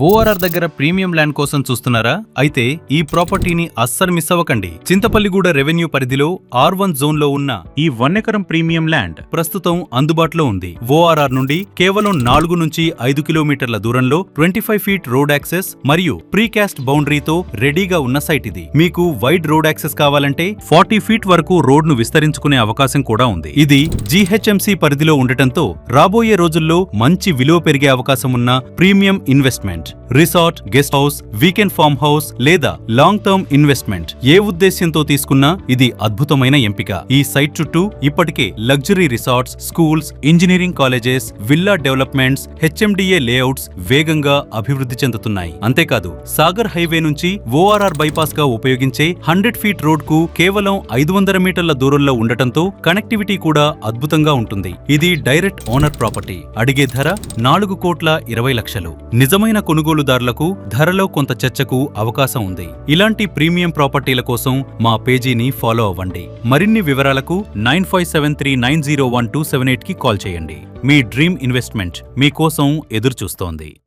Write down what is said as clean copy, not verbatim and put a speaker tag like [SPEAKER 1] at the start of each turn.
[SPEAKER 1] ORR దగ్గర premium land కోసం చూస్తున్నారా? అయితే ఈ ప్రాపర్టీని అస్సలు మిస్ అవ్వకండి. చింతపల్లిగూడ రెవెన్యూ పరిధిలో R1 జోన్లో ఉన్న
[SPEAKER 2] ఈ 1 ఎకరం ప్రీమియం ల్యాండ్
[SPEAKER 1] ప్రస్తుతం అందుబాటులో ఉంది. ఓఆర్ఆర్ నుండి కేవలం 4 నుంచి 5 కిలోమీటర్ల దూరంలో 25 ఫీట్ రోడ్ యాక్సెస్ మరియు ప్రీకాస్ట్ బౌండరీతో రెడీగా ఉన్న సైట్ ఇది. మీకు వైడ్ రోడ్ యాక్సెస్ కావాలంటే 40 ఫీట్ వరకు రోడ్ ను విస్తరించుకునే అవకాశం కూడా ఉంది. ఇది GHMC పరిధిలో ఉండటంతో రాబోయే రోజుల్లో మంచి విలువ పెరిగే అవకాశం ఉన్న premium investment. Resort, guest house, weekend farm house లేదా లాంగ్ టర్మ్ ఇన్వెస్ట్మెంట్ ఏ ఉద్దేశ్యంతో తీసుకున్నా ఇది అద్భుతమైన ఎంపిక. ఈ సైట్ చుట్టూ ఇప్పటికే luxury resorts, schools, engineering colleges, villa developments, HMDA layouts వేగంగా అభివృద్ధి చెందుతున్నాయి. అంతేకాదు సాగర్ హైవే నుంచి ఓఆర్ఆర్ బైపాస్ గా ఉపయోగించే 100 ఫీట్ రోడ్ కు కేవలం 500 మీటర్ల దూరంలో ఉండటంతో కనెక్టివిటీ కూడా అద్భుతంగా ఉంటుంది. ఇది డైరెక్ట్ ఓనర్ ప్రాపర్టీ. అడిగే ధర 4,20,00,000. నిజమైన కొనుగోలుదారులకు ధరలో కొంత చర్చకు అవకాశం ఉంది. ఇలాంటి ప్రీమియం ప్రాపర్టీల కోసం మా పేజీని ఫాలో అవ్వండి. మరిన్ని వివరాలకు 9573901278కి కాల్ చేయండి. మీ డ్రీమ్ ఇన్వెస్ట్మెంట్ మీకోసం ఎదురుచూస్తోంది.